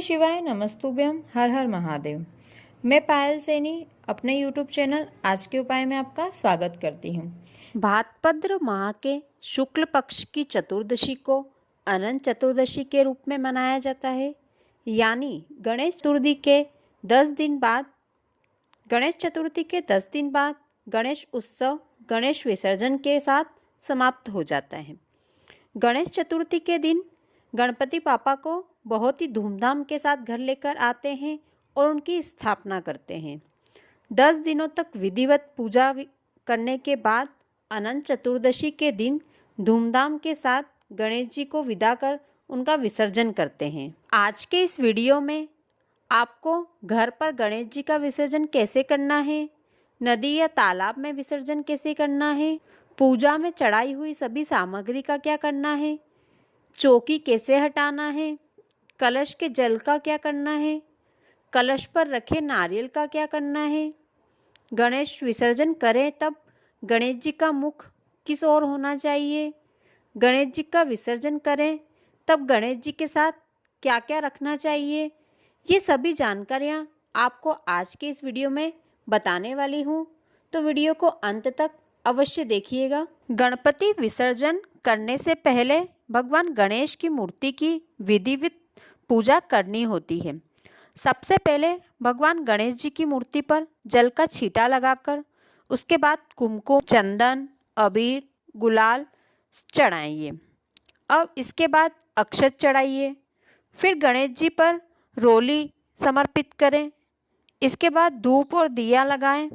शिवाय नमस्तुभ्यम हर हर महादेव। मैं पायल सैनी अपने यूट्यूब चैनल आज के उपाय में आपका स्वागत करती हूँ। भाद्रपद माह के शुक्ल पक्ष की चतुर्दशी को अनंत चतुर्दशी के रूप में मनाया जाता है, यानी गणेश चतुर्थी के 10 दिन बाद गणेश उत्सव गणेश विसर्जन के साथ समाप्त हो जाता है। गणेश चतुर्थी के दिन गणपति पापा को बहुत ही धूमधाम के साथ घर लेकर आते हैं और उनकी स्थापना करते हैं। 10 दिनों तक विधिवत पूजा करने के बाद अनंत चतुर्दशी के दिन धूमधाम के साथ गणेश जी को विदा कर उनका विसर्जन करते हैं। आज के इस वीडियो में आपको घर पर गणेश जी का विसर्जन कैसे करना है, नदी या तालाब में विसर्जन कैसे करना है, पूजा में चढ़ाई हुई सभी सामग्री का क्या करना है, चौकी कैसे हटाना है, कलश के जल का क्या करना है, कलश पर रखे नारियल का क्या करना है, गणेश विसर्जन करें तब गणेश जी का मुख किस ओर होना चाहिए, गणेश जी का विसर्जन करें तब गणेश जी के साथ क्या क्या रखना चाहिए, ये सभी जानकारियाँ आपको आज के इस वीडियो में बताने वाली हूँ, तो वीडियो को अंत तक अवश्य देखिएगा। गणपति विसर्जन करने से पहले भगवान गणेश की मूर्ति की विधिवत पूजा करनी होती है। सबसे पहले भगवान गणेश जी की मूर्ति पर जल का छींटा लगाकर उसके बाद कुमकुम, चंदन, अबीर, गुलाल चढ़ाइए। अब इसके बाद अक्षत चढ़ाइए। फिर गणेश जी पर रोली समर्पित करें। इसके बाद धूप और दिया लगाएं।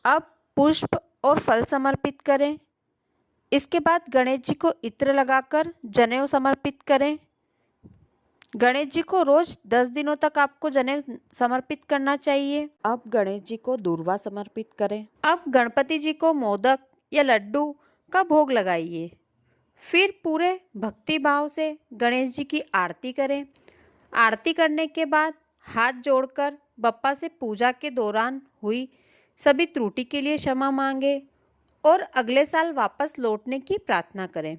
अब पुष्प और फल समर्पित करें। इसके बाद गणेश जी को इत्र लगाकर जनेऊ समर्पित करें। गणेश जी को रोज 10 दिनों तक आपको जनेऊ समर्पित करना चाहिए। अब गणेश जी को दूर्वा समर्पित करें। अब गणपति जी को मोदक या लड्डू का भोग लगाइए। फिर पूरे भक्ति भाव से गणेश जी की आरती करें। आरती करने के बाद हाथ जोड़कर बप्पा से पूजा के दौरान हुई सभी त्रुटि के लिए क्षमा मांगे और अगले साल वापस लौटने की प्रार्थना करें।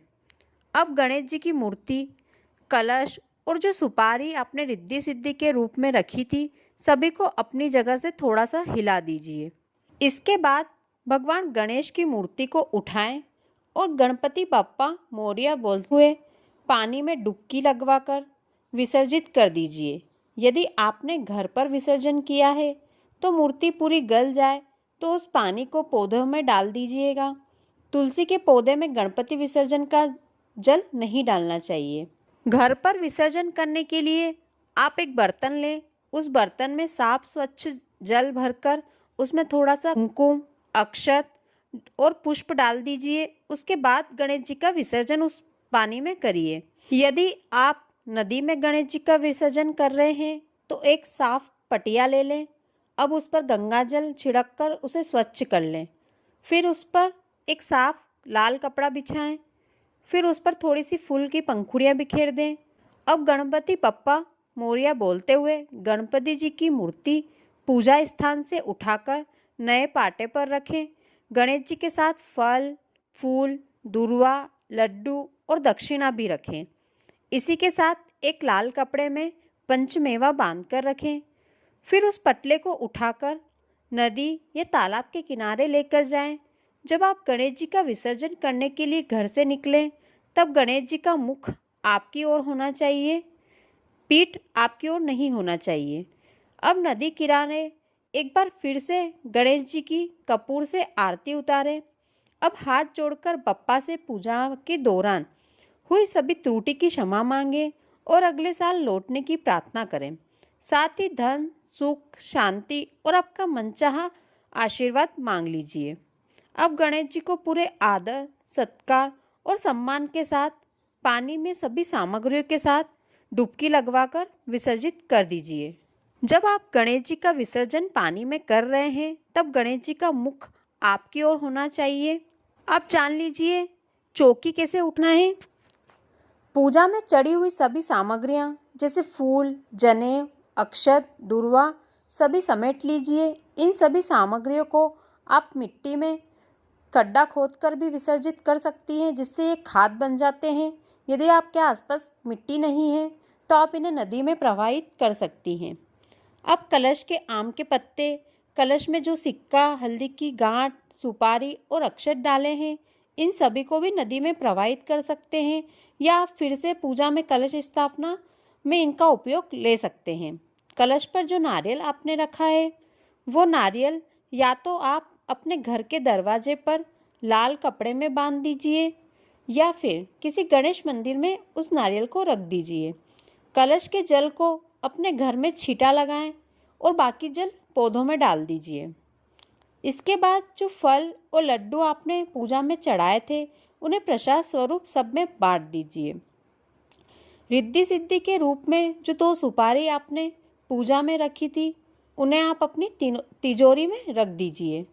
अब गणेश जी की मूर्ति, कलश और जो सुपारी आपने रिद्धि सिद्धि के रूप में रखी थी, सभी को अपनी जगह से थोड़ा सा हिला दीजिए। इसके बाद भगवान गणेश की मूर्ति को उठाएं और गणपति बप्पा मोरया बोलते हुए पानी में डुबकी लगवाकर विसर्जित कर दीजिए। यदि आपने घर पर विसर्जन किया है तो मूर्ति पूरी गल जाए तो उस पानी को पौधों में डाल दीजिएगा। तुलसी के पौधे में गणपति विसर्जन का जल नहीं डालना चाहिए। घर पर विसर्जन करने के लिए आप एक बर्तन लें। उस बर्तन में साफ स्वच्छ जल भरकर उसमें थोड़ा सा कुमकुम, अक्षत और पुष्प डाल दीजिए। उसके बाद गणेश जी का विसर्जन उस पानी में करिए। यदि आप नदी में गणेश जी का विसर्जन कर रहे हैं तो एक साफ पटिया ले लें। अब उस पर गंगा जल छिड़क कर उसे स्वच्छ कर लें। फिर उस पर एक साफ लाल कपड़ा बिछाएं। फिर उस पर थोड़ी सी फूल की पंखुड़ियाँ बिखेर दें। अब गणपति बप्पा मोरया बोलते हुए गणपति जी की मूर्ति पूजा स्थान से उठाकर नए पाटे पर रखें। गणेश जी के साथ फल, फूल, दुर्वा, लड्डू और दक्षिणा भी रखें। इसी के साथ एक लाल कपड़े में पंचमेवा बांधकर रखें। फिर उस पटले को उठाकर नदी या तालाब के किनारे लेकर जाएं। जब आप गणेश जी का विसर्जन करने के लिए घर से निकलें तब गणेश जी का मुख आपकी ओर होना चाहिए, पीठ आपकी ओर नहीं होना चाहिए। अब नदी किनारे एक बार फिर से गणेश जी की कपूर से आरती उतारें। अब हाथ जोड़कर बप्पा से पूजा के दौरान हुई सभी त्रुटि की क्षमा मांगे और अगले साल लौटने की प्रार्थना करें। साथ ही धन, सुख, शांति और आपका मनचाहा आशीर्वाद मांग लीजिए। अब गणेश जी को पूरे आदर, सत्कार और सम्मान के साथ पानी में सभी सामग्रियों के साथ डुबकी लगवाकर विसर्जित कर दीजिए। जब आप गणेश जी का विसर्जन पानी में कर रहे हैं तब गणेश जी का मुख आपकी ओर होना चाहिए। अब जान लीजिए चौकी कैसे उठना है। पूजा में चढ़ी हुई सभी सामग्रियां जैसे फूल, जनेऊ, अक्षत, दुर्वा सभी समेट लीजिए। इन सभी सामग्रियों को आप मिट्टी में गड्ढा खोदकर भी विसर्जित कर सकती हैं, जिससे ये खाद बन जाते हैं। यदि आपके आसपास मिट्टी नहीं है तो आप इन्हें नदी में प्रवाहित कर सकती हैं। अब कलश के आम के पत्ते, कलश में जो सिक्का, हल्दी की गांठ, सुपारी और अक्षत डाले हैं, इन सभी को भी नदी में प्रवाहित कर सकते हैं या आप फिर से पूजा में कलश स्थापना में इनका उपयोग ले सकते हैं। कलश पर जो नारियल आपने रखा है, वो नारियल या तो आप अपने घर के दरवाजे पर लाल कपड़े में बांध दीजिए या फिर किसी गणेश मंदिर में उस नारियल को रख दीजिए। कलश के जल को अपने घर में छींटा लगाएं और बाकी जल पौधों में डाल दीजिए। इसके बाद जो फल और लड्डू आपने पूजा में चढ़ाए थे, उन्हें प्रसाद स्वरूप सब में बांट दीजिए। रिद्धि सिद्धि के रूप में जो 2 सुपारी आपने पूजा में रखी थी, उन्हें आप अपनी तिजोरी में रख दीजिए।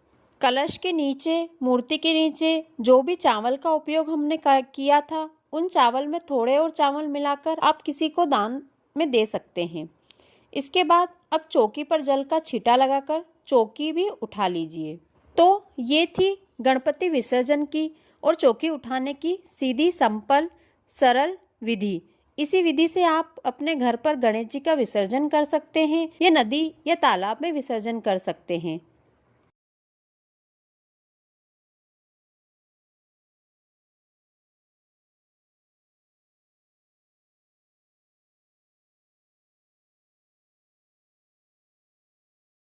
कलश के नीचे, मूर्ति के नीचे जो भी चावल का उपयोग हमने किया था, उन चावल में थोड़े और चावल मिलाकर आप किसी को दान में दे सकते हैं। इसके बाद अब चौकी पर जल का छींटा लगाकर चौकी भी उठा लीजिए। तो ये थी गणपति विसर्जन की और चौकी उठाने की सीधी, सिंपल, सरल विधि। इसी विधि से आप अपने घर पर गणेश जी का विसर्जन कर सकते हैं या नदी या तालाब में विसर्जन कर सकते हैं।